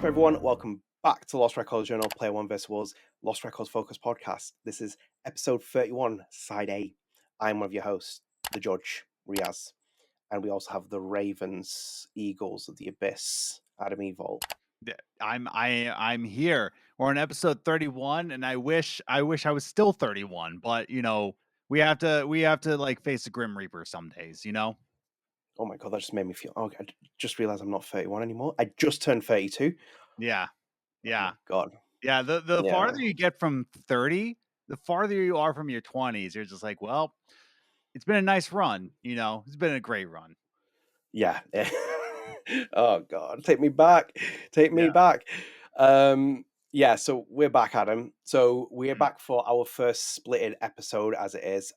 up, everyone? Welcome back to Lost Records Journal, Player One vs. Wars, Lost Records Focus Podcast. This is episode 31, Side A. I'm one of your hosts, the Judge, Riaz. And we also have the Ravens, Eagles of the Abyss, Adam Evalt. I'm here. We're on episode 31, and I wish I was still 31, but we have to like face the Grim Reaper some days, Oh my god, that just made me feel. Oh, I just realized I'm not 31 anymore. I just turned 32. Yeah. Oh my god. Yeah, the Yeah. farther you get from 30, the farther you are from your 20s. You're just like, well, it's been a nice run, It's been a great run. Yeah. Oh god, take me back. Take me Yeah. back. Yeah, so we're back, Adam. So we're back for our first splitted episode as it is,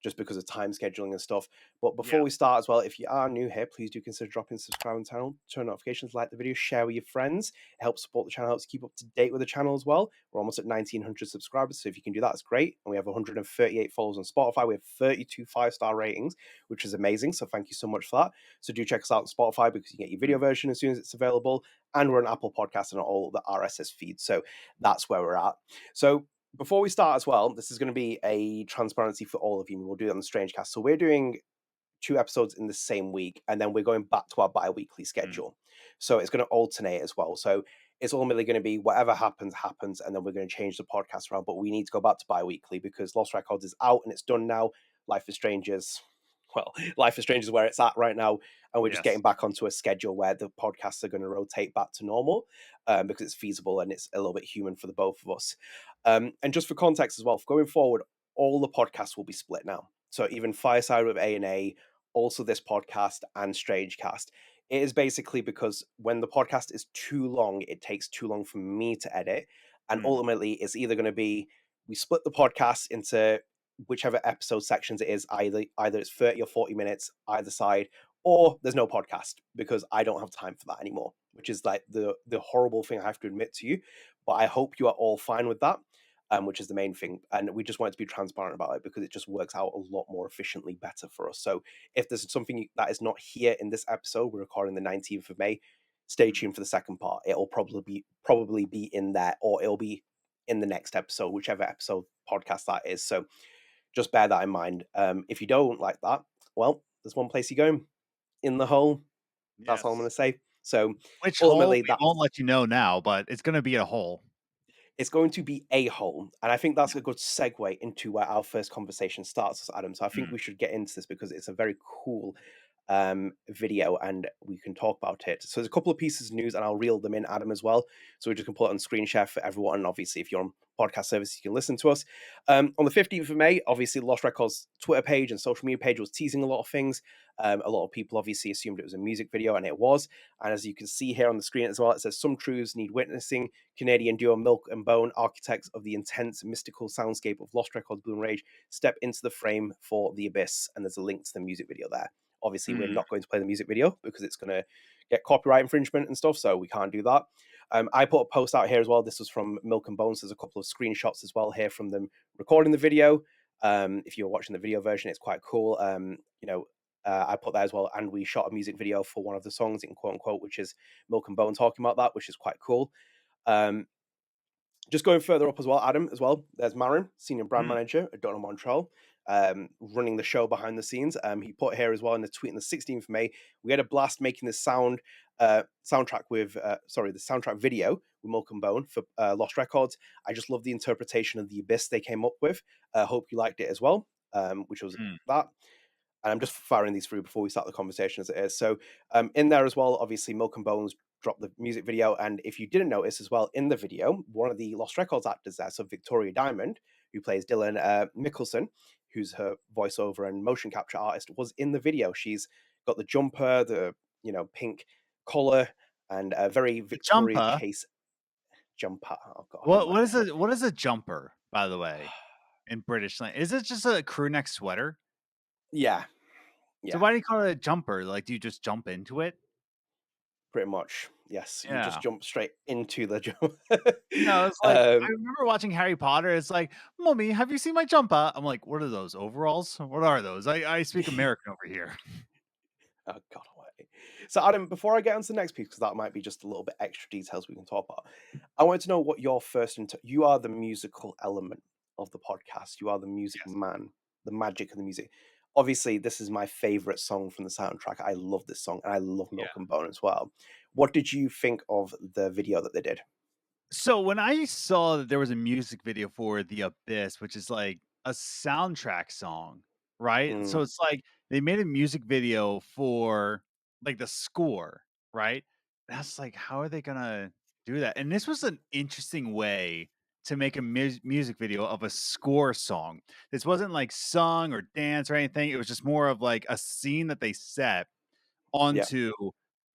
just because of time scheduling and stuff. But before we start as well, if you are new here, please do consider dropping subscribe on the channel, turn notifications, like the video, share with your friends. It helps support the channel, helps keep up to date with the channel as well. We're almost at 1,900 subscribers, so if you can do that, it's great. And we have 138 followers on Spotify. We have 32 5-star ratings, which is amazing. So thank you so much for that. So do check us out on Spotify because you get your video version as soon as it's available. And we're on Apple Podcasts and all the RSS feeds. So that's where we're at. So before we start as well, this is going to be a transparency for all of you. We'll do it on the StrangeCast. So we're doing 2 episodes in the same week, and then we're going back to our bi-weekly schedule. So it's going to alternate as well. So it's ultimately going to be whatever happens, and then we're going to change the podcast around. But we need to go back to bi-weekly because Lost Records is out and it's done now. Life is Strange is where it's at right now, and we're just getting back onto a schedule where the podcasts are going to rotate back to normal because it's feasible and it's a little bit human for the both of us. And just for context as well, going forward, all the podcasts will be split now. So even Fireside with A&A, also this podcast and StrangeCast. It is basically because when the podcast is too long, it takes too long for me to edit. And ultimately, it's either going to be, we split the podcast into whichever episode sections it is, either it's 30 or 40 minutes either side, or there's no podcast because I don't have time for that anymore, which is like the horrible thing I have to admit to you. But I hope you are all fine with that, which is the main thing. And we just wanted to be transparent about it because it just works out a lot more efficiently better for us. So if there's something that is not here in this episode, we're recording the 19th of May, stay tuned for the second part. It'll probably be in there, or it'll be in the next episode, whichever episode podcast that is. So just bear that in mind. If you don't like that, well, there's one place you go, in the hole. That's all I'm going to say. So which ultimately, hole? We won't let you know now, but it's going to be a hole. It's going to be a hole. And I think that's a good segue into where our first conversation starts, Adam. So I think we should get into this because it's a very cool video and we can talk about it. So there's a couple of pieces of news and I'll reel them in, Adam, as well. So we just can put it on screen share for everyone. And obviously, if you're on podcast service, you can listen to us. On the 15th of May, obviously, Lost Records Twitter page and social media page was teasing a lot of things. A lot of people obviously assumed it was a music video, and it was. And as you can see here on the screen as well, it says, "Some truths need witnessing. Canadian duo Milk&Bone, architects of the intense, mystical soundscape of Lost Records Bloom Rage, step into the frame for The Abyss." And there's a link to the music video there. Obviously, we're not going to play the music video because it's going to get copyright infringement and stuff, so we can't do that. I put a post out here as well. This was from Milk&Bone. So there's a couple of screenshots as well here from them recording the video. If you're watching the video version, it's quite cool. I put that as well, and we shot a music video for one of the songs, in quote unquote, which is Milk&Bone talking about that, which is quite cool. Just going further up as well, Adam, as well, there's Marin, senior brand manager at Don't Nod Montreal, running the show behind the scenes. He put here as well in the tweet on the 16th of May, we had a blast making this soundtrack video with Milk&Bone for Lost Records. I just love the interpretation of the Abyss they came up with. Hope you liked it as well, which was that. And I'm just firing these through before we start the conversation as it is. So in there as well, obviously Milk&Bone's dropped the music video. And if you didn't notice as well, in the video, one of the Lost Records actors there, so Victoria Diamond, who plays Dylan Mikaelsen, who's her voiceover and motion capture artist, was in the video. She's got the jumper, the pink collar, and a very Victoria Chase jumper. Oh God! What is a jumper, by the way, in British slang? Is it just a crew neck sweater? Yeah. So why do you call it a jumper? Like, do you just jump into it? Pretty much, yes. Yeah. You just jump straight into the jump. It's like, I remember watching Harry Potter. It's like, "Mommy, have you seen my jumper?" I'm like, "What are those, overalls? What are those?" I speak American over here. Oh God, So, Adam, before I get on to the next piece, because that might be just a little bit extra details we can talk about, I wanted to know what your first. You are the musical element of the podcast. You are the music Yes. man, the magic of the music. Obviously, this is my favorite song from the soundtrack. I love this song, and I love Milk Yeah. and Bone as well. What did you think of the video that they did? So when I saw that there was a music video for The Abyss, which is like a soundtrack song, right? Mm, So it's like they made a music video for like the score, right? And I was like, how are they gonna do that? And this was an interesting way to make a music video of a score song. This wasn't like sung or dance or anything. It was just more of like a scene that they set yeah. onto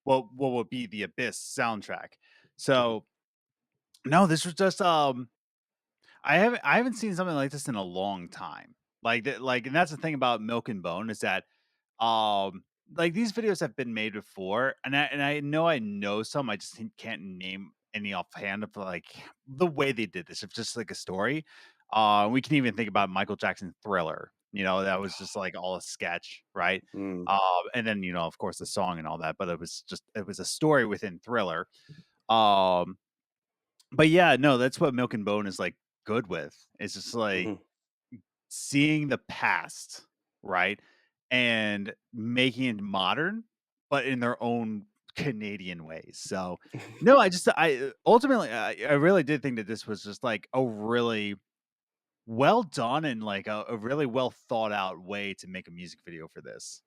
what would be the Abyss soundtrack. Mhm, So no, this was just I haven't seen something like this in a long time. Like that, like, and that's the thing about Milk and Bone is that um like these videos have been made before, and I know some. I just can't name any offhand of like the way they did this. It's just like a story. We can even think about Michael Jackson's Thriller. You know, that was just like all a sketch, right? mm, And then of course, the song and all that. But it was a story within Thriller. Um, but yeah, no, that's what Milk and Bone is like good with. It's just like mhm. seeing the past, right? And making it modern, but in their own Canadian ways. So no, I ultimately I really did think that this was just like a really well done and like a really well thought out way to make a music video for this.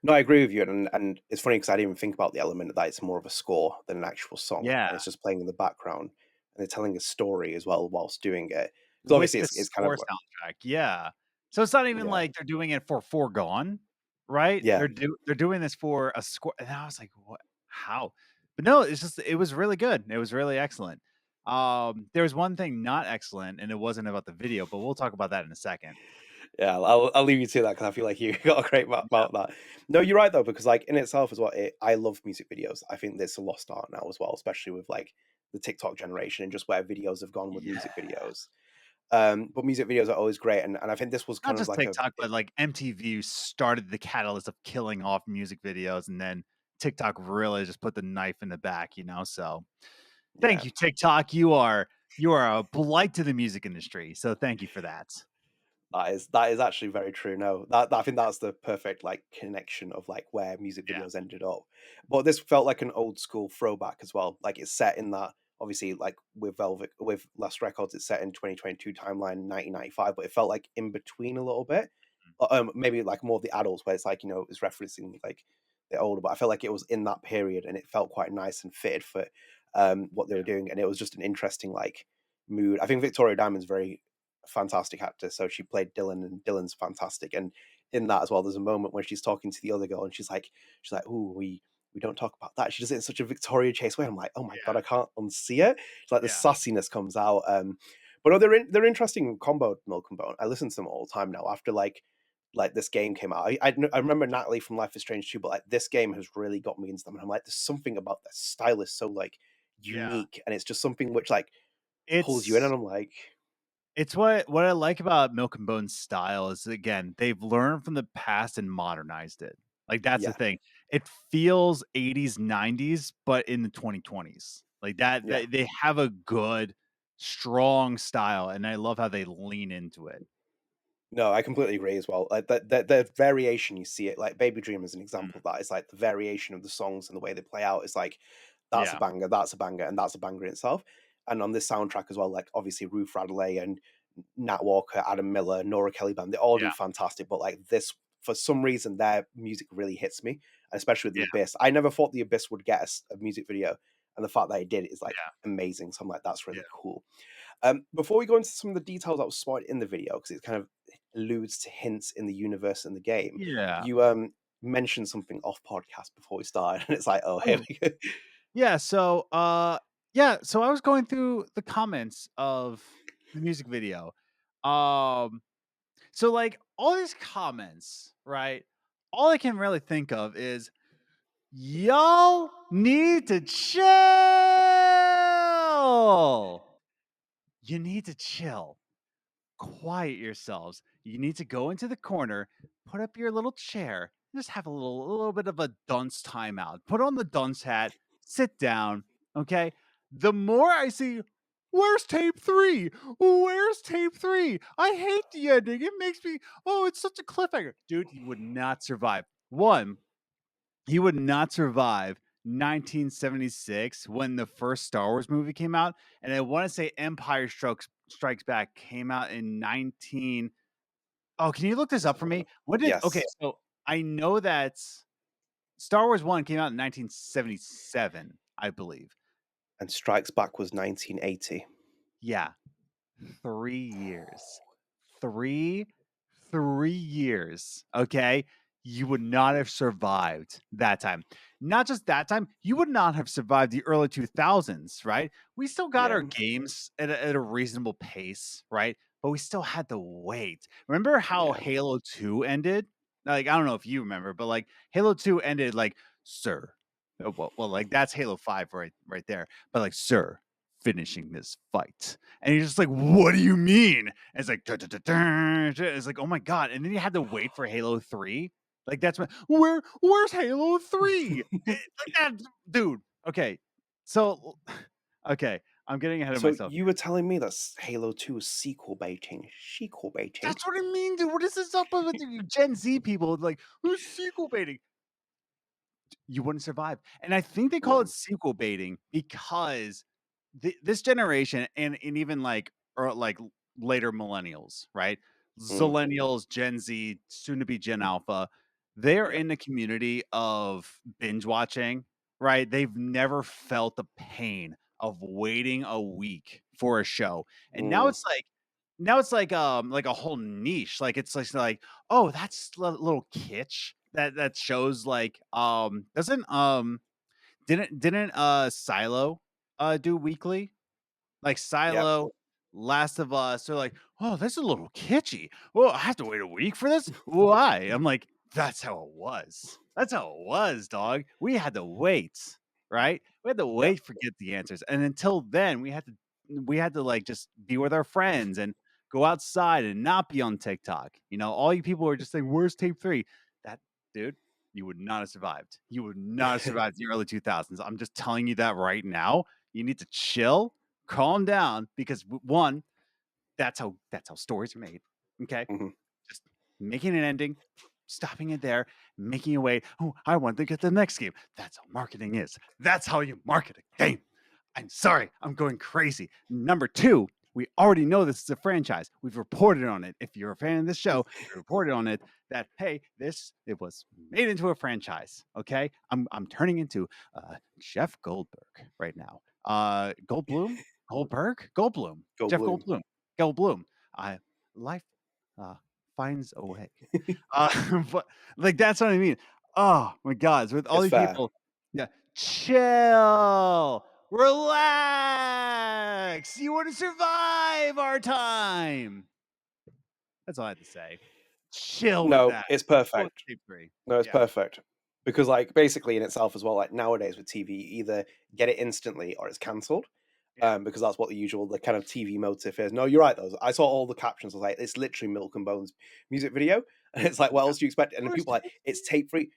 No, I agree with you, and it's funny because I didn't even think about the element that it's more of a score than an actual song, Yeah. and it's just playing in the background, and they're telling a story as well whilst doing it. Because With obviously the it's kind of score soundtrack, yeah. So it's not even yeah, like they're doing it for Foregone, right? yeah. They're doing this for a score, and I was like, "What? How?" But no, it's just it was really good. It was really excellent. There was one thing not excellent, and it wasn't about the video, but we'll talk about that in a second. Yeah, I'll leave you to that because I feel like you got a great Yeah. about that. No, you're right though, because like in itself as well, I love music videos. I think there's a lost art now as well, especially with like the TikTok generation and just where videos have gone with Yeah. music videos. But music videos are always great, and I think this was Not kind of just like TikTok, but like MTV started the catalyst of killing off music videos, and then TikTok really just put the knife in the back, So yeah. thank you, TikTok. You are a blight to the music industry. So thank you for that. That is actually very true. No, that I think that's the perfect like connection of like where music Yeah. videos ended up. But this felt like an old school throwback as well. Like it's set in that obviously like with Velvet with Last Records, it's set in 2022 timeline 1995, but it felt like in between a little bit. Maybe like more of the adults where it's like it's referencing like the older, but I felt like it was in that period and it felt quite nice and fitted for what they were Yeah. doing, and it was just an interesting like mood. I think Victoria Diamond's very fantastic actor. So she played Dylan, and Dylan's fantastic. And in that as well, there's a moment when she's talking to the other girl, and she's like, "Ooh, we don't talk about that." She does it in such a Victoria Chase way. I'm like, "Oh my god, I Yeah. can't unsee it." It's like the Yeah. sassiness comes out. But no, they're interesting combo Milk and Bone. I listen to them all the time now. After like this game came out, I remember Natalie from Life is Strange too, but like this game has really got me into them. And I'm like, there's something about the style is so like Yeah. unique, and it's just something which like pulls you in. It's And I'm like, it's what I like about Milk and Bone's style is again, they've learned from the past and modernized it. Like that's the yeah, thing. It feels 80s, 90s, but in the 2020s. Like that yeah. they have a good, strong style, and I love how they lean into it. No, I completely agree as well. Like the variation you see it, like Baby Dream is an Mm. example of that. It's like the variation of the songs and the way they play out. It's like Yeah. that's a banger, and that's a banger in itself. And on this soundtrack as well, like obviously Ruth Radley and Nat Walker, Adam Miller, Nora Kelly Band, they all do Yeah. fantastic. But like this, for some reason, their music really hits me, and especially with the Yeah. Abyss. I never thought the Abyss would get a music video, and the fact that it did is like Yeah. amazing. So I'm like, that's Yeah. really cool. Before we go into some of the details that was spotted in the video, because it kind of alludes to hints in the universe and the game, Yeah. you mentioned something off podcast before we started, and it's like, oh, here Oh, we go. yeah, so I was going through the comments of the music video. Um so like all these comments, right? All I can really think of is y'all need to chill. You need to chill. Quiet yourselves. You need to go into the corner, put up your little chair, just have a little bit of a dunce timeout. Put on the dunce hat, sit down, okay? The more I see, where's tape 3? Where's tape 3? I hate the ending. It makes me, oh, it's such a cliffhanger. Dude, he would not survive. One, he would not survive 1976 when the first Star Wars movie came out, and I want to say Empire Strikes Back came out in 19. Oh, can you look this Let's up have for a me? look. When did Okay, Yes, so I know that Star Wars 1 came out in 1977, I believe. and Strikes Back was 1980. Yeah, 3 years. 3 3 years, okay? You would not have survived that time. Not just that time, you would not have survived the early 2000s, right? We still got our Yeah, games at a reasonable pace, right? But we still had to wait. Remember how yeah. Halo 2 ended? Like, I don't know if you remember, but like Halo 2 ended like, "Sir." Like that's Halo 5 right there. But like, "Sir, finishing this fight." And you're just like, "What do you mean?" And it's like, "Duh, duh, duh, duh, duh." It's like, oh my god. And then you had to wait for Halo 3. Like that's what where's Halo 3? Like that, dude. Okay. So okay, I'm getting ahead of So myself you here. were telling me that Halo 2 was sequel baiting. That's what I mean, dude. What is this up with you Gen Z people? Like, who's sequel baiting? You wouldn't survive. And I think they call it No. sequel baiting because this generation and even like later millennials, right? Mm, Zillennials, Gen Z, soon to be Gen Alpha, they're yeah. in the community of binge watching, right? They've never felt the pain of waiting a week for a show. And Mm, now it's like a whole niche. Like it's like oh, that's a little kitsch that shows like doesn't didn't Silo do weekly? Like yep. Silo, Last of Us, they're like, "Oh, that's a little kitschy. Well, I have to wait a week for this? Why?" I'm like, "That's how it was. That's how it was, dog. We had to wait, right? We had to Yep. wait for get the answers, and until then, we had to like just be with our friends and go outside and not be on TikTok. You know, all you people are just saying, "Where's tape 3?" That dude, you would not have survived. You would not have survived the early 2000s. I'm just telling you that right now. You need to chill, calm down, because one, that's how stories are made. Okay, Mhm. just making an ending, stopping it there, making you wait. Oh, I want to get the next game. That's how marketing is. That's how you market a game. I'm sorry, I'm going crazy. Number two, we already know this is a franchise. We've reported on it. If you're a fan of this show, we reported on it that hey, it was made into a franchise. Okay, I'm turning into Jeff Goldberg right now. Goldblum, Goldblum, Go Jeff Bloom. Goldblum, Goldblum. I life uh, finds a way. But like that's what I mean. Oh my God, it's with all It's these fair. people. Yeah, chill, relax. You want to survive our time. That's all I have to say. Chill with No, that. it's Go with perfect. tape 3. No, it's Yeah, perfect. Because, like, basically in itself as well, like nowadays with TV, you either get it instantly or it's cancelled. yeah, Because that's what the kind of TV motive is. No, you're right. Though I saw all the captions. I was like, it's literally Milk and Bones music video, and it's like, what yeah. else do you expect? And then Where's people are like, tape it's 3? tape free.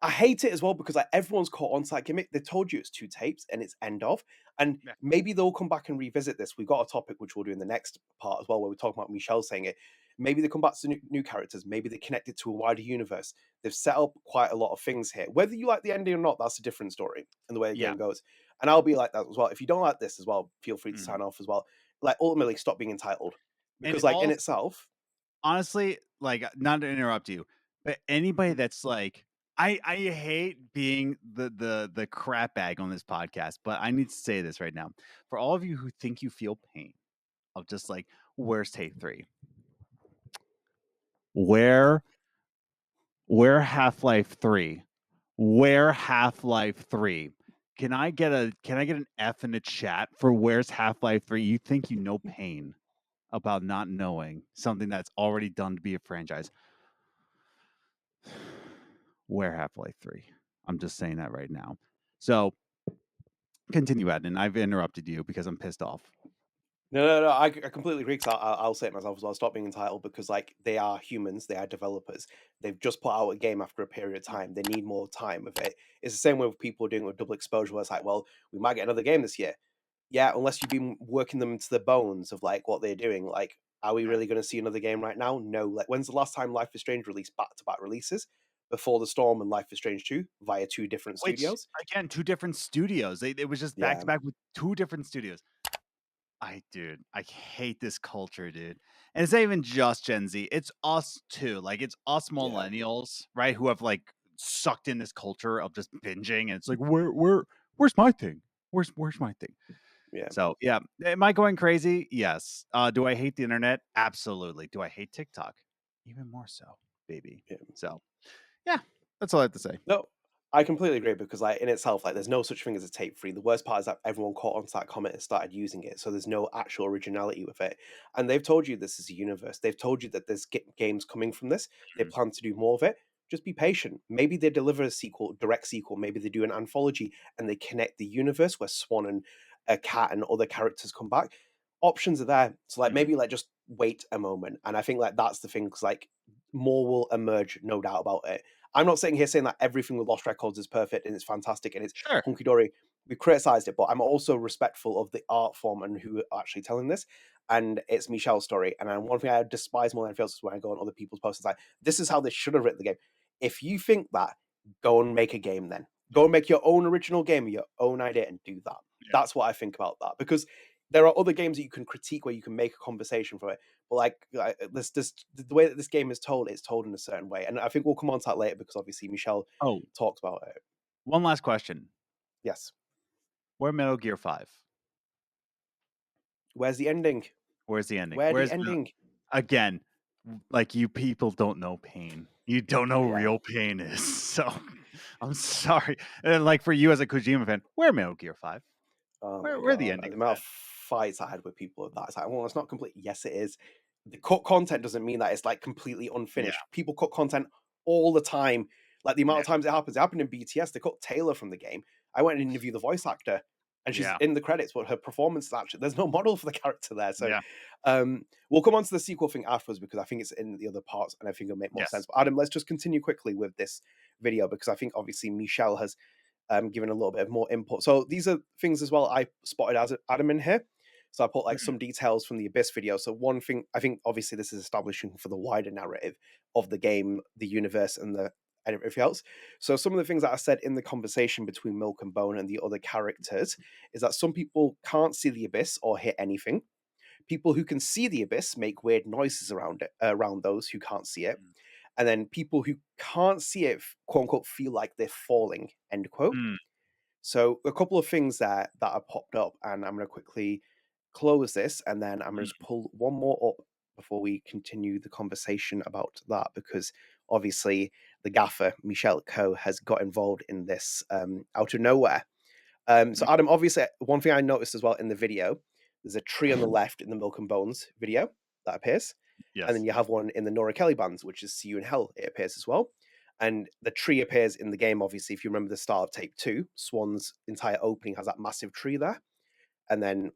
I hate it as well because like everyone's caught on to that gimmick. They told you it's two tapes and it's end of. And Yeah, maybe they'll come back and revisit this. We've got a topic which we'll do in the next part as well, where we talk about Michel saying it. Maybe they come back to new characters. Maybe they connect it to a wider universe. They've set up quite a lot of things here. Whether you like the ending or not, that's a different story and the way the yeah. game goes. And I'll be like that as well. If you don't like this as well, feel free to Mhm. sign off as well. Like ultimately, stop being entitled And because like in also, itself, honestly, like, not to interrupt you, but anybody that's like, I hate being the crap bag on this podcast, but I need to say this right now. For all of you who think you feel pain of just like, where's tape 3? Where where Half-Life 3? Where Half-Life 3? Can I get an F in the chat for where's Half-Life 3? You think you know pain about not knowing something that's already done to be a franchise. Where Half-Life 3? I'm just saying that right now. So continue, Adnan. I've interrupted you because I'm pissed off. No. I completely agree. Because I'll say it myself as well. Stop being entitled because like they are humans, they are developers. They've just put out a game after a period of time. They need more time with it. It's the same way with people doing with double exposure. Where it's like, well, we might get another game this year. Yeah, unless you've been working them to the bones of like what they're doing. Like, are we Yeah. really going to see another game right now? No. Like, when's the last time Life is Strange released back to back releases? Before the Storm and Life is Strange 2 via two different Which studios. again, 2 different studios. It was just back Yeah, to back with 2 different studios. Dude, I hate this culture, dude. And it's not even just Gen Z. It's us too. Like it's us yeah, millennials, right? Who have like sucked in this culture of just binging. And it's like, where's my thing? Where's my thing? yeah, So yeah. Am I going crazy? Yes. Do I hate the internet? Absolutely. Do I hate TikTok? Even more so, baby. yeah. So yeah, that's all I have to say. No, I completely agree because, like, in itself, like, there's no such thing as a tape free. The worst part is that everyone caught onto that comment and started using it, so there's no actual originality with it. And they've told you this is a universe. They've told you that there's games coming from this. They Mhm. plan to do more of it. Just be patient. Maybe they deliver a sequel, direct sequel. Maybe they do an anthology and they connect the universe where Swan and a cat and other characters come back. Options are there. So, like, Mhm. maybe like just wait a moment. And I think like that's the thing because like more will emerge, no doubt about it. I'm not sitting here saying that everything with Lost Records is perfect and it's fantastic and it's Sure. hunky dory. We criticized it, but I'm also respectful of the art form and who are actually telling this. And it's Michel's story. And one thing I despise more than anything else is when I go on other people's posts, it's like, this is how they should have written the game. If you think that, go and make a game then. Go and make your own original game, your own idea, and do that. Yeah. That's what I think about that. Because there are other games that you can critique where you can make a conversation from it. But like this the way that this game is told, it's told in a certain way. And I think we'll come on to that later because obviously Michel Oh, talks about it. one last question. Yes. Where Metal Gear 5? Where's the ending? Where's the ending? Where the Where's ending? again, like you people don't know pain. You don't know Yeah. real pain is. So I'm sorry. And like for you as a Kojima fan, where Metal Gear 5? Oh my Where the god. ending The of amount that? of fights I had with people of that. It's like, well, it's not complete. Yes, it is. The cut content doesn't mean that it's like completely Yeah. unfinished. People cut content all the time. Like the amount Yeah. of times it happens. It happened in BTS. They cut Taylor from the game. I went and interviewed the voice actor, and she's Yeah. in the credits, but her performance is actually there's no model for the character there. So Yeah. we'll come on to the sequel thing afterwards because I think it's in the other parts and I think it'll make more sense. Yes. But Adam, let's just continue quickly with this video because I think obviously Michelle has given a little bit of more input. So these are things as well I spotted as Adam in here. So I put like Mhm. some details from the Abyss video. So one thing I think obviously this is establishing for the wider narrative of the game, the universe, and everything else. So some of the things that I said in the conversation between Milk and Bone and the other characters is that some people can't see the Abyss or hear anything. People who can see the Abyss make weird noises around it, around those who can't see it. Mm. And then people who can't see it, quote unquote, feel like they're falling, end quote. Mm. So a couple of things that have popped up, and I'm going to quickly close this, and then I'm going to just Mm. pull one more up before we continue the conversation about that, because obviously the gaffer Michel Koch has got involved in this out of nowhere. So Mm. Adam, obviously, one thing I noticed as well in the video, there's a tree on the left in the Milk and Bones video that appears, and then Yes. you have one in the Nora Kelly bands, which is See You in Hell. It appears as well. And the tree appears in the game, obviously, if you remember the start of tape 2, Swan's entire opening has that massive tree there. And then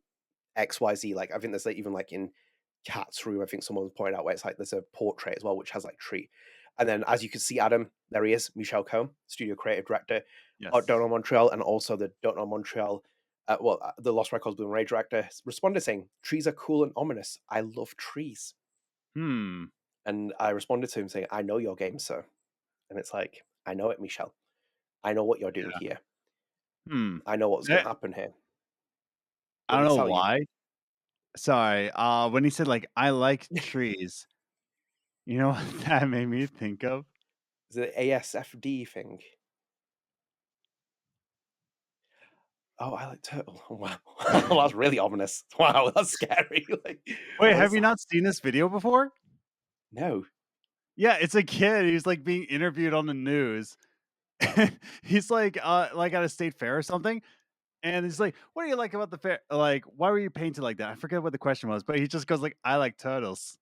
XYZ, like I think there's like even like in Cat's room, I think someone pointed out where it's like there's a portrait as well, which has like tree. And then as you can see, Adam, there he is, Michel Koch, studio creative director at Don't Yes. Nod Montreal, and also the Don't Nod Montreal, the Lost Records Blu-ray director responded saying, "Trees are cool and ominous. I love trees." Hmm. And I responded to him saying, "I know your game, sir." And it's like, "I know it, Michel. I know what you're doing Yeah. here. Hmm. I know what's going Eh, to happen here. I Want don't me to know tell you?" why. Sorry. When he said like I like trees, you know what that made me think of? Is it ASFD thing? Oh, I like turtle. Oh, wow. That's really ominous. Wow, that's scary. Like, Wait, what have is you that? not seen this video before? No. Yeah, it's a kid. He's like being interviewed on the news. He's like at a state fair or something. And he's like, "What do you like about the fair? Like, why were you painted like that?" I forget what the question was, but he just goes like, "I like turtles."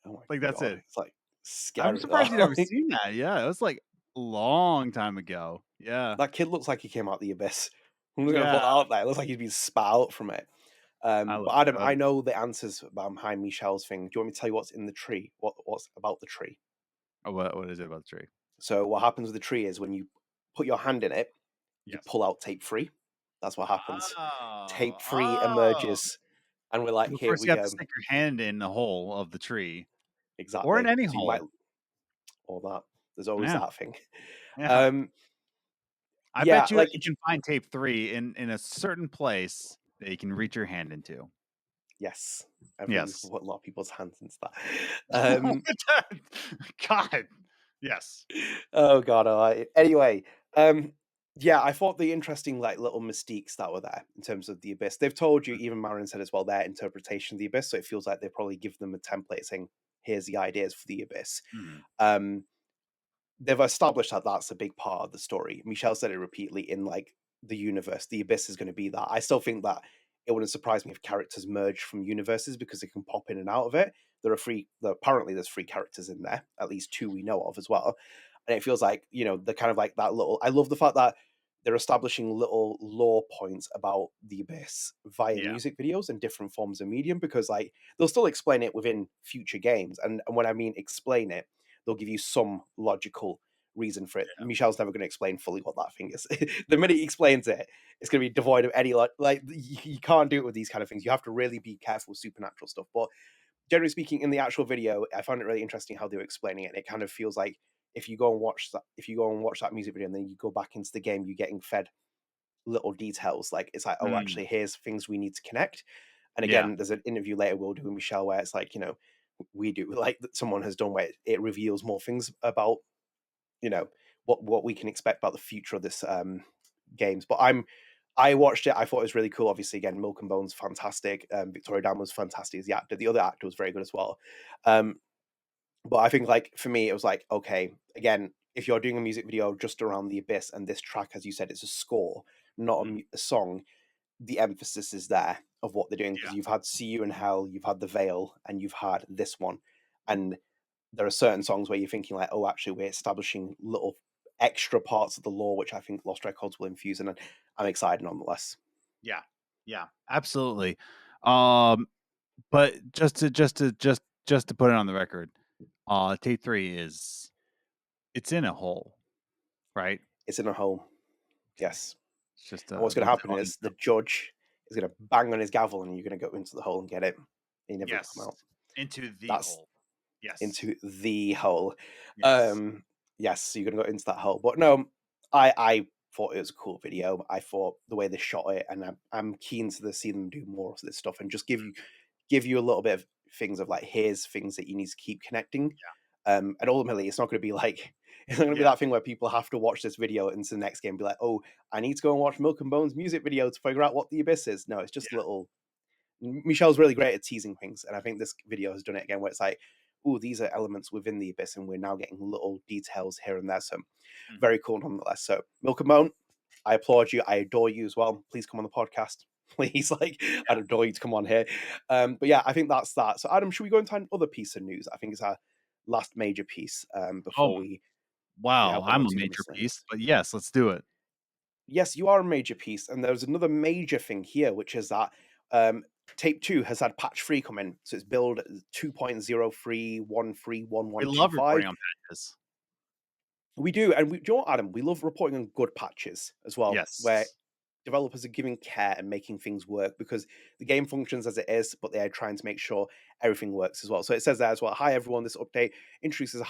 Oh my Like that's god. it. It's like I'm scary. surprised you've never Like, seen that. Yeah, it was like a long time ago. Yeah. that kid looks like he came out the abyss. I'm just gonna put Yeah. that out there. It looks like he's been spat out from it. But Adam, I know the answers behind Michel's thing. Do you want me to tell you what's in the tree? What's about the tree? Oh, what is it about the tree? So what happens with the tree is when you put your hand in it, you pull out tape 3. That's what happens. Tape 3 emerges, and we're like, Of here course, we you have go. to stick your hand in the hole of the tree. Exactly. Or in any so hole. All that. There's always that thing. Yeah. I Yeah, bet you like you can find tape 3 in a certain place that you can reach your hand into. yes. I think we've Yes. put a lot of people's hands into that. God. Yes. Oh god. Anyway, yeah, I thought the interesting like little mystiques that were there in terms of the Abyss. They've told you, even Marin said as well, their interpretation of the Abyss. So it feels like they probably give them a template saying, "Here's the ideas for the Abyss." Mhm. They've established that that's a big part of the story. Michel said it repeatedly in like the universe. The Abyss is going to be that. I still think that it wouldn't surprise me if characters merge from universes because they can pop in and out of it. Apparently there's 3 characters in there, at least 2 we know of as well. And it feels like, they're kind of like that little. I love the fact that they're establishing little lore points about the Abyss via Yeah. music videos and different forms of medium, because like they'll still explain it within future games. And when I mean explain it, they'll give you some logical reason for it. Yeah. Michel's never going to explain fully what that thing is. The minute he explains it, it's going to be devoid of any like you can't do it with these kind of things. You have to really be careful with supernatural stuff. But generally speaking, in the actual video, I found it really interesting how they were explaining it. And it kind of feels like if you go and watch that music video and then you go back into the game, you're getting fed little details. Like it's like, oh, actually, here's things we need to connect. And Yeah. again, there's an interview later we'll do with Michel where it's like, we do like someone has done where it reveals more things about what we can expect about the future of this games. But I watched it. I thought it was really cool. Obviously, again, Milk and Bones fantastic. Victoria Dan was fantastic as the actor. The other actor was very good as well. But I think like for me, it was like, okay, again, if you're doing a music video just around the Abyss and this track, as you said, it's a score, not a song, the emphasis is there of what they're doing, because you've had See You in Hell, you've had The Veil, and you've had this one. And there are certain songs where you're thinking like, oh, actually, we're establishing little extra parts of the lore, which I think Lost Records will infuse, and I'm excited nonetheless. Yeah, absolutely. But just to put it on the record, tape 3 it's in a hole, right? It's in a hole. Okay. Yes. It's just And what's going to happen is the judge is going to bang on his gavel, and you're going to go into the hole and get it. And you never come out. Into the hole. Yes. Into the hole. Yes. Yes, so you're going to go into that hole. But no, I thought it was a cool video. I thought the way they shot it, and I'm keen to see them do more of this stuff and just give you a little bit of things of like, here's things that you need to keep connecting. And ultimately, it's not going to be like it's not going to be that thing where people have to watch this video into the next game and be like, oh, I need to go and watch Milk and Bones music video to figure out what the Abyss is. No, it's just little. Michel's really great at teasing things, and I think this video has done it again, where it's like, oh, these are elements within the Abyss, and we're now getting little details here and there. So very cool nonetheless. So Milk and Bone, I applaud you. I adore you as well. Please come on the podcast. Please, I'd adore you to come on here. But yeah, I think that's that. So Adam, should we go into another piece of news? I think it's our last major piece before we. Wow, I'm a to major piece, but yes, let's do it. Yes, you are a major piece, and there's another major thing here, which is that Tape 2 has had patch 3 come in, so it's build 2.03131125. We love reporting on patches. We do, and do you know what, Adam? We love reporting on good patches as well, where Yes. developers are giving care and making things work, because the game functions as it is, but they are trying to make sure everything works as well. So it says there as well, hi everyone, this update introduces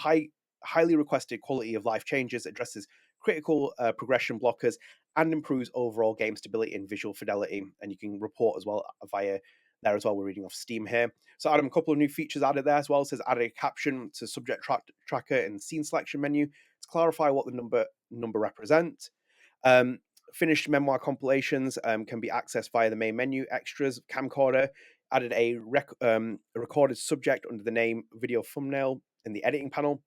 highly requested quality of life changes, addresses critical progression blockers, and improves overall game stability and visual fidelity. And you can report as well via there as well. We're reading off Steam here. So Adam, a couple of new features added there as well. It says added a caption to subject tracker and scene selection menu to clarify what the number represents. Finished memoir compilations can be accessed via the main menu. Extras, camcorder, added a recorded subject under the name video thumbnail in the editing panel.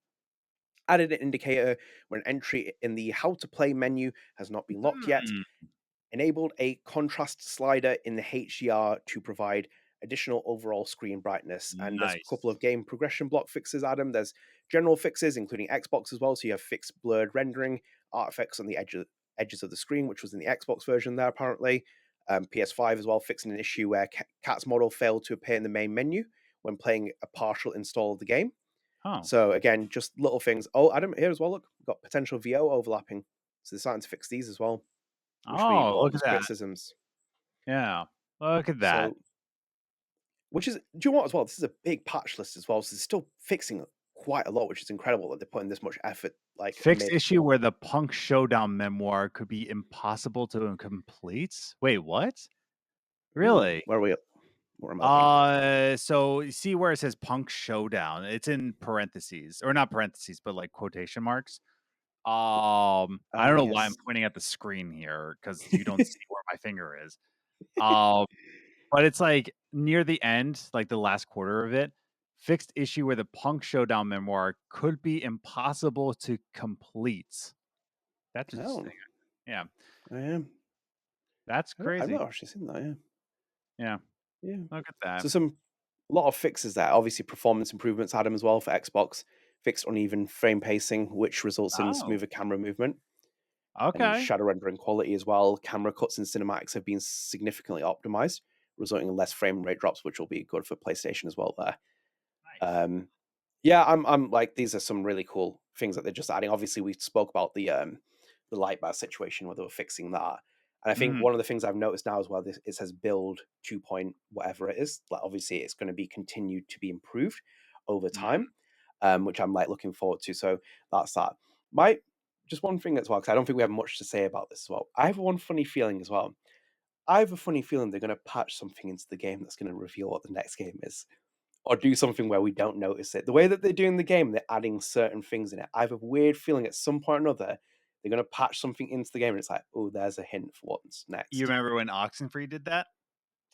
Added an indicator when entry in the how to play menu has not been locked yet. Enabled a contrast slider in the HDR to provide additional overall screen brightness. And there's a couple of game progression block fixes, Adam. There's general fixes, including Xbox as well. So you have fixed blurred rendering, artifacts on the edges of the screen, which was in the Xbox version there, apparently. PS5 as well, fixing an issue where Cat's model failed to appear in the main menu when playing a partial install of the game. Oh. So again, just little things. Oh, Adam, here as well, look, we've got potential VO overlapping. So they're starting to fix these as well, which we Oh, got all look at these that. criticisms. Yeah. Look at that. So, which is, do you know what as well? This is a big patch list as well, so they're still fixing quite a lot, which is incredible that they're putting this much effort, like Fixed mid. issue where the Punk Showdown memoir could be impossible to complete. Wait, what? Really? Where are we? What am I looking? So you see where it says Punk Showdown? It's in parentheses, or not parentheses, but like quotation marks. I don't know why I'm Yes. pointing at the screen here because you don't see where my finger is. Um, but it's like near the end, like the last quarter of it, fixed issue where the Punk Showdown memoir could be impossible to complete. That's Oh, interesting. Yeah, I am. that's I've crazy. not actually seen that. Yeah. Yeah, Yeah. look at that. So a lot of fixes there. Obviously, performance improvements, Adam, as well for Xbox. Fixed uneven frame pacing, which results in Oh, smoother camera movement and okay. shadow rendering quality as well. Camera cuts and cinematics have been significantly optimized, resulting in less frame rate drops, which will be good for PlayStation as well. There. Nice. Yeah, I'm like these are some really cool things that they're just adding. Obviously, we spoke about the light bar situation where they were fixing that. And I think Mm, one of the things I've noticed now as well, this it says build 2 point whatever it is. Like obviously it's going to be continued to be improved over mm, time, which I'm like looking forward to. So that's that. My just one thing as well, because I don't think we have much to say about this as well. I have one funny feeling as well. I have a funny feeling they're going to patch something into the game that's going to reveal what the next game is or do something where we don't notice it. The way that they're doing the game, they're adding certain things in it. I have a weird feeling at some point or another, they're going to patch something into the game and it's like, oh, there's a hint for what's you next. remember when Oxenfree did that?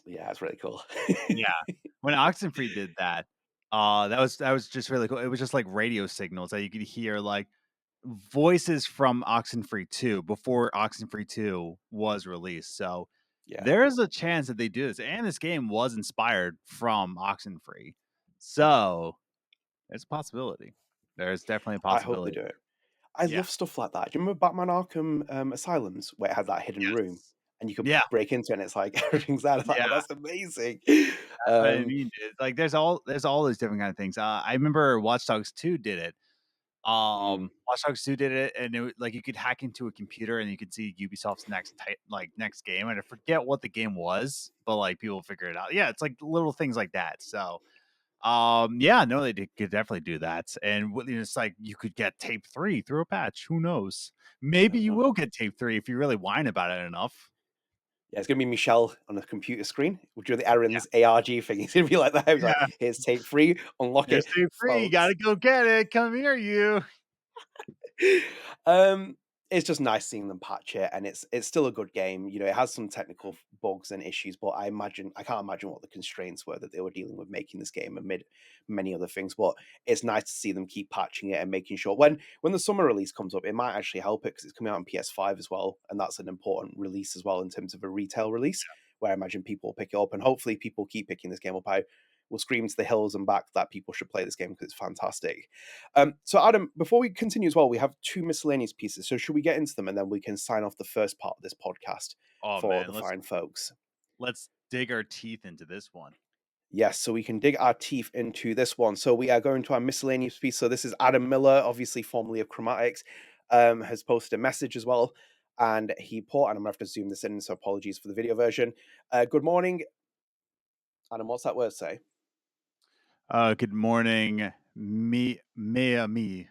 Yeah, it's really cool. Yeah. When Oxenfree did that, that was just really cool. It was just like radio signals that you could hear like voices from Oxenfree 2 before Oxenfree 2 was released. So Yeah, there is a chance that they do this. And this game was inspired from Oxenfree. So there's a possibility. There's definitely a I hope they possibility. do it. I Yeah. love stuff like that. Do you remember Batman Arkham Asylums where it had that hidden room Yes. and you could Yeah. break into it and it's like everything's out of that? Yeah. Oh, that's amazing. That's what I Um, mean, dude. Like there's all those different kind of things. I remember Watch Dogs 2 did it. mm, Watch Dogs 2 did it, and like you could hack into a computer and you could see Ubisoft's next game. And I forget what the game was, but like people figure it out. Yeah, it's like little things like that. So yeah, no, could definitely do that. And it's like you could get tape 3 through a patch. Who knows? I Maybe don't you know. will get tape 3 if you really whine about it enough. Yeah, it's gonna be Michel on a computer screen. Would you the Aaron's ARG thing? He's gonna be like that. He's like, Yeah. here's tape free, unlock There's it, tape 3, you folks. gotta go get it. Come here, you. um, it's just nice seeing them patch it, and it's still a good game. You know, it has some technical bugs and issues, but I can't imagine what the constraints were that they were dealing with making this game amid many other things. But it's nice to see them keep patching it and making sure when the summer release comes up, it might actually help it because it's coming out on PS5 as well, and that's an important release as well in terms of a retail release. Where I imagine people will pick it up, and hopefully people keep picking this game up. I will scream to the hills and back that people should play this game because it's fantastic. So, Adam, before we continue as well, we have two miscellaneous pieces. So, should we get into them and then we can sign off the first part of this podcast Oh for man, the let's fine folks? let's dig our teeth into this one. Yes, so we can dig our teeth into this one. So, we are going to our miscellaneous piece. So, this is Adam Miller, obviously formerly of Chromatics, has posted a message as well. And he put, and I'm going to have to zoom this in, so apologies for the video version. Good morning, Adam. What's that word say? Good morning, Miamis.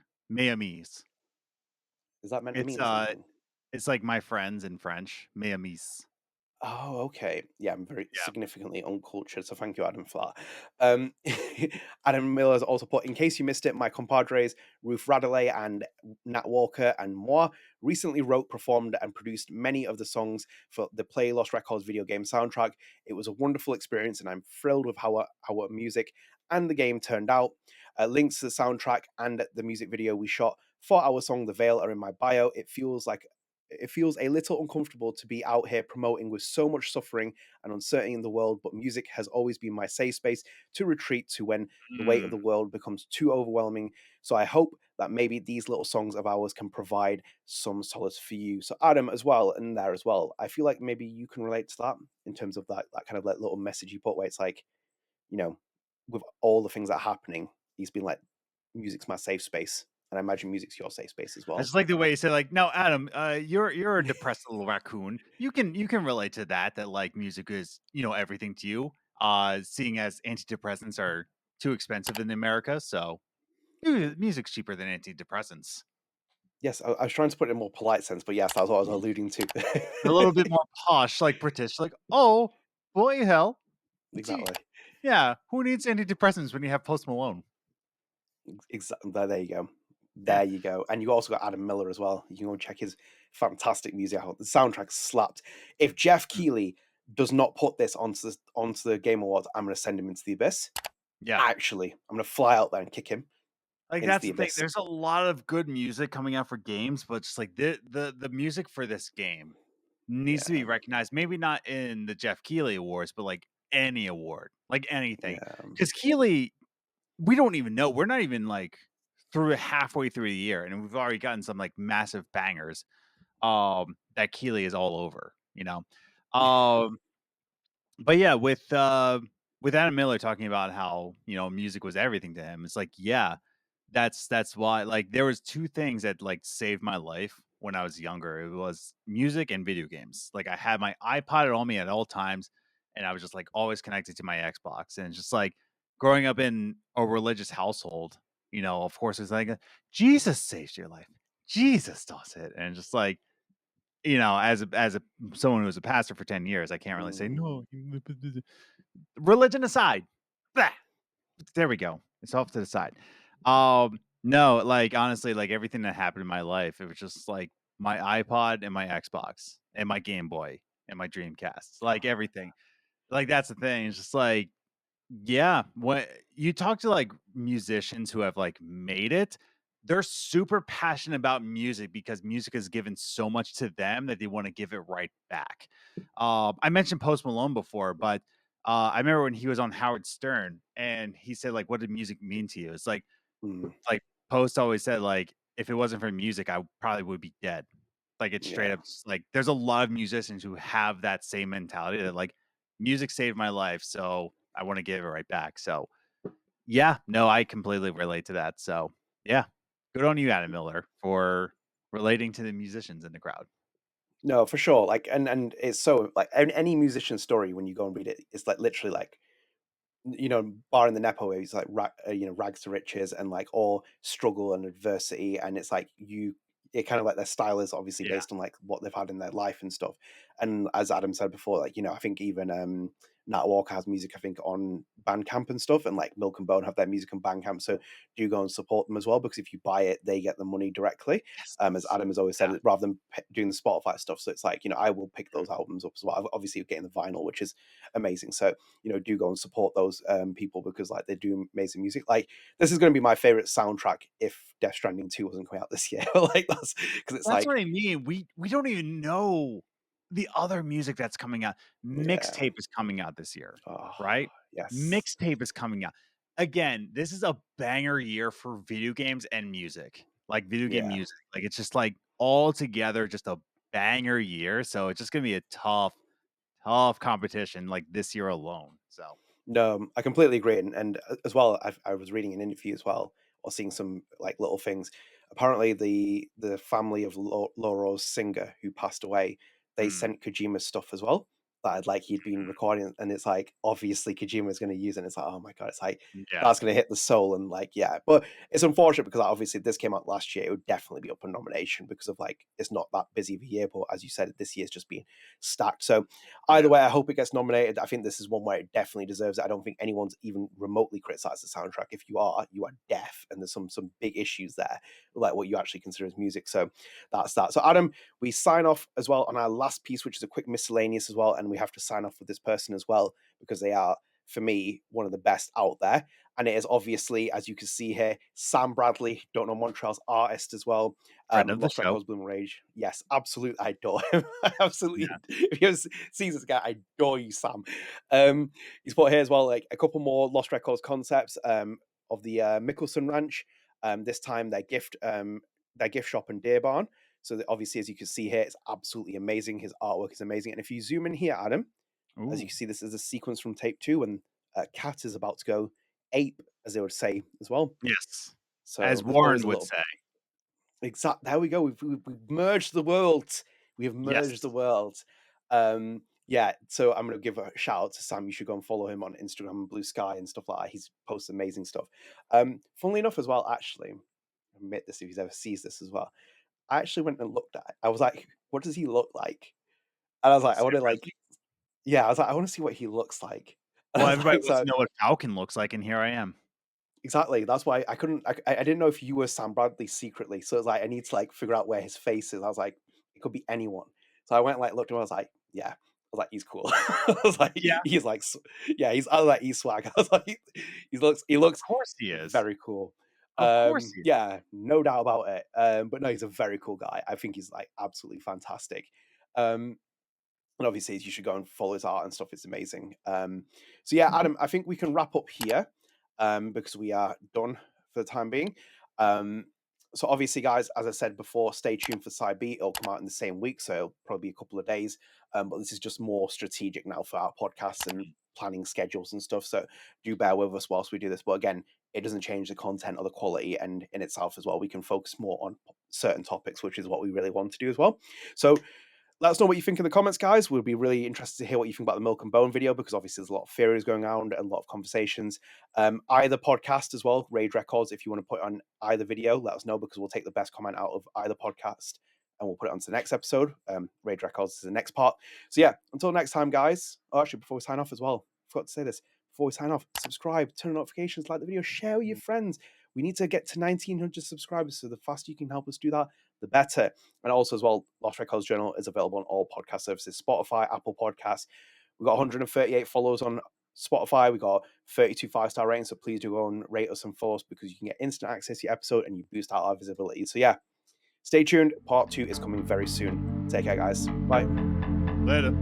Is that meant to It's mean something? it's like my friends in French, Miamis. Oh, okay. Yeah, I'm very Yeah. significantly uncultured, so thank you, Adam, for that. Adam Miller has also put, in case you missed it, my compadres Ruth Radley and Nat Walker and moi recently wrote, performed, and produced many of the songs for the Play Lost Records video game soundtrack. It was a wonderful experience, and I'm thrilled with how our music and the game turned out. Links to the soundtrack and the music video we shot for our song The Veil are in my bio. It feels like It feels a little uncomfortable to be out here promoting with so much suffering and uncertainty in the world, but music has always been my safe space to retreat to when the weight of the world becomes too overwhelming. So I hope that maybe these little songs of ours can provide some solace for you. So Adam as well, and there as well, I feel like maybe you can relate to that in terms of that kind of like little message you put where it's like, you know, with all the things that are happening, he's been like, music's my safe space. And I imagine music's your safe space as I well. just like the way you say, like, "No, Adam, you're a depressed little raccoon. You can relate to that like music is, everything to you. Seeing as antidepressants are too expensive in America, so music's cheaper than antidepressants. Yes, I was trying to put it in a more polite sense, but yes, that's what I was alluding A little to. bit more posh, like British, like, oh boy, hell, gee, Exactly. yeah. Who needs antidepressants when you have Post Malone? Exactly. There you go. Yeah. There you go. And you also got Adam Miller as well. You can go check his fantastic music out. The soundtrack slapped. If Jeff Mm. Keighley does not put this onto the Game Awards, I'm going to send him into the abyss. Yeah. Actually, I'm going to fly out there and kick him Like, into that's the the thing. abyss. There's a lot of good music coming out for games, but just like the music for this game needs to be Yeah. recognized. Maybe not in the Jeff Keighley Awards, but like any award, like anything. Yeah. Because Keighley, we don't even know. We're not even like through halfway through the year, and we've already gotten some like massive bangers. That Keighley is all over. Um, but yeah, with Adam Miller talking about how, music was everything to him, it's like, yeah, that's why, like, there was two things that like saved my life when I was younger. It was music and video games. Like, I had my iPod on me at all times, and I was just like always connected to my Xbox. And just like growing up in a religious household, of course it's like Jesus saves your life. Jesus does it. And just like, as a someone who was a pastor for 10 years, I can't really say Mm, no. Religion aside, blah, there we go. It's off to the side. No, like honestly, like everything that happened in my life, it was just like my iPod and my Xbox and my Game Boy and my Dreamcast, like everything. Like that's the thing. It's just like, yeah, when you talk to like musicians who have like made it, they're super passionate about music because music has given so much to them that they want to give it right back. I mentioned Post Malone before, but I remember when he was on Howard Stern and he said, like, what did music mean to you? It's mm, like Post always said, like, if it wasn't for music, I probably would be dead. Like it's straight yeah. up just, like there's a lot of musicians who have that same mentality that like music saved my life, so I want to give it right back. So yeah, no, I completely relate to that. So yeah, good on you, Adam Miller, for relating to the musicians in the crowd. No, for sure. Like, and it's so like any musician story when you go and read it, it's like literally like, barring the nepo where he's like rags to riches and like all struggle and adversity, and it's like it kind of like their style is obviously Yeah, based on like what they've had in their life and stuff. And as Adam said before, like I think even Nat Walker has music I think on Bandcamp and stuff, and like Milk and Bone have their music on Bandcamp. So do go and support them as well, because if you buy it, they get the money directly. As yes, Adam has always said, yeah, rather than doing the Spotify stuff. So it's like I will pick those albums up as well. Obviously, getting the vinyl, which is amazing. So do go and support those people, because like they do amazing music. Like this is going to be my favorite soundtrack if Death Stranding 2 wasn't coming out this year. Like that's because it's that's like, what I mean. We don't even know the other music that's coming out. yeah, Mixtape is coming out this year, oh, right? yes, Mixtape is coming out. Again, this is a banger year for video games and music. Like video game yeah. music. Like it's just like all together just a banger year. So it's just gonna be a tough competition like this year alone. So No, I completely agree, and as well, I was reading an interview as well, or seeing some like little things. Apparently, the family of Laurence singer who passed away, they mm, sent Kojima stuff as well that like he'd been recording, and it's like obviously Kojima's going to use it. And it's like, oh my god, it's like yeah. that's going to hit the soul, and like yeah, but it's unfortunate because like, obviously this came out last year. It would definitely be up for nomination because of like it's not that busy of a year, but as you said, this year's just been stacked. So either Yeah. way, I hope it gets nominated. I think this is one where it definitely deserves it. I don't think anyone's even remotely criticized the soundtrack. If you are deaf, and there's some big issues there, like what you actually consider as music. So that's that. So Adam, we sign off as well on our last piece, which is a quick miscellaneous as well, and we have to sign off with this person as well because they are for me, one of the best out there. And it is obviously, as you can see here, Sam Bradley, Don't Nod Montreal's artist as well. Friend of the Lost show. Records, Bloom Rage. Yes, absolutely. I adore him. I absolutely. Yeah. If you see this guy, I adore you, Sam. He's put here as well, like a couple more Lost Records concepts of the Mikaelsen Ranch. This time their gift shop and deer barn. So obviously, as you can see here, it's absolutely amazing. His artwork is amazing. And if you zoom in here, Adam, as you can see, this is a sequence from tape 2, and Cat is about to go ape, as they would say as well. Yes. So as there's always Warren a would say. Exactly. There we go. We've merged the world. We have merged Yes. the world. Yeah. So I'm going to give a shout out to Sam. You should go and follow him on Instagram and Blue Sky and stuff like that. He's posts amazing stuff. Funnily enough, as well, actually, admit this if he's ever sees this as well. I actually went and looked at it. I was like, what does he look like? And I was like, I want to like, yeah, I was like, I want to see what he looks like. And Well, I was everybody like, wants so to know what Falcon looks like, and here I am. exactly. That's why I couldn't. I didn't know if you were Sam Bradley secretly. So it was like I need to like figure out where his face is. I was like, it could be anyone. So I went like looked at him. I was like, yeah. I was like, he's cool. I was like, Yeah. he's like, yeah. I was like, he's swag. I was like, he looks. Of course he is. Very cool. Of course he is. Yeah, no doubt about it. But no, he's a very cool guy. I think he's like absolutely fantastic. And obviously, you should go and follow his art and stuff. It's amazing. So yeah, Adam, I think we can wrap up here because we are done for the time being. So obviously, guys, as I said before, stay tuned for Side B. It'll come out in the same week, so it'll probably be a couple of days. But this is just more strategic now for our podcast and planning schedules and stuff. So do bear with us whilst we do this. But again, it doesn't change the content or the quality, and in itself as well, we can focus more on certain topics, which is what we really want to do as well. So let us know what you think in the comments, guys. We'll be really interested to hear what you think about the Milk and Bone video, because obviously there's a lot of theories going around and a lot of conversations. Either podcast as well, Rage Records, if you want to put on either video, let us know, because we'll take the best comment out of either podcast and we'll put it onto the next episode. Rage Records is the next part. So yeah, until next time, guys. Oh, actually, before we sign off as well, I forgot to say this. Before we sign off, subscribe, turn on notifications, like the video, share with your friends. We need to get to 1,900 subscribers, so the faster you can help us do that, the better. And also as well, Lost Records Journal is available on all podcast services, Spotify, Apple Podcasts. We've got 138 followers on Spotify. We got 32 5-star ratings, so please do go and rate us and follow us, because you can get instant access to your episode and you boost out our visibility. So yeah, stay tuned. Part 2 is coming very soon. Take care, guys. Bye. Later.